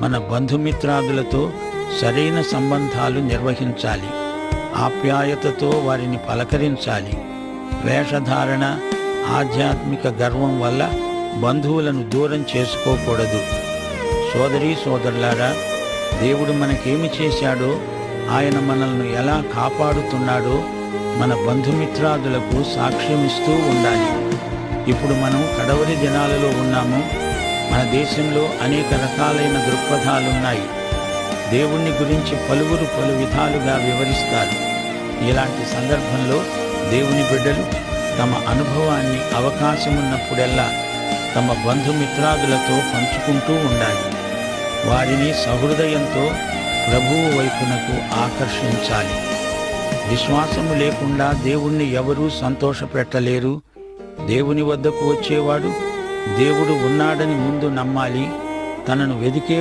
మన బంధుమిత్రాదులతో సరైన సంబంధాలు నిర్వహించాలి. ఆప్యాయతతో వారిని పలకరించాలి. వేషధారణ, ఆధ్యాత్మిక గర్వం వల్ల బంధువులను దూరం చేసుకోకూడదు. సోదరీ సోదరులారా, దేవుడు మనకేమి చేశాడో, ఆయన మనల్ని ఎలా కాపాడుతున్నాడో మన బంధుమిత్రాదులకు సాక్ష్యమిస్తూ ఉండాలి. ఇప్పుడు మనం కడవరి దినాలలో ఉన్నాము. మన దేశంలో అనేక రకాలైన దృక్పథాలున్నాయి. దేవుణ్ణి గురించి పలువురు పలు విధాలుగా వివరిస్తారు. ఇలాంటి సందర్భంలో దేవుని బిడ్డలు తమ అనుభవాన్ని అవకాశమున్నప్పుడెల్లా తమ బంధుమిత్రాదులతో పంచుకుంటూ ఉండాలి. వారిని సహృదయంతో ప్రభువు వైపునకు ఆకర్షించాలి. విశ్వాసము లేకుండా దేవుణ్ణి ఎవరూ సంతోషపెట్టలేరు. దేవుని వద్దకు వచ్చేవాడు దేవుడు ఉన్నాడని ముందు నమ్మాలి. తనను వెదికే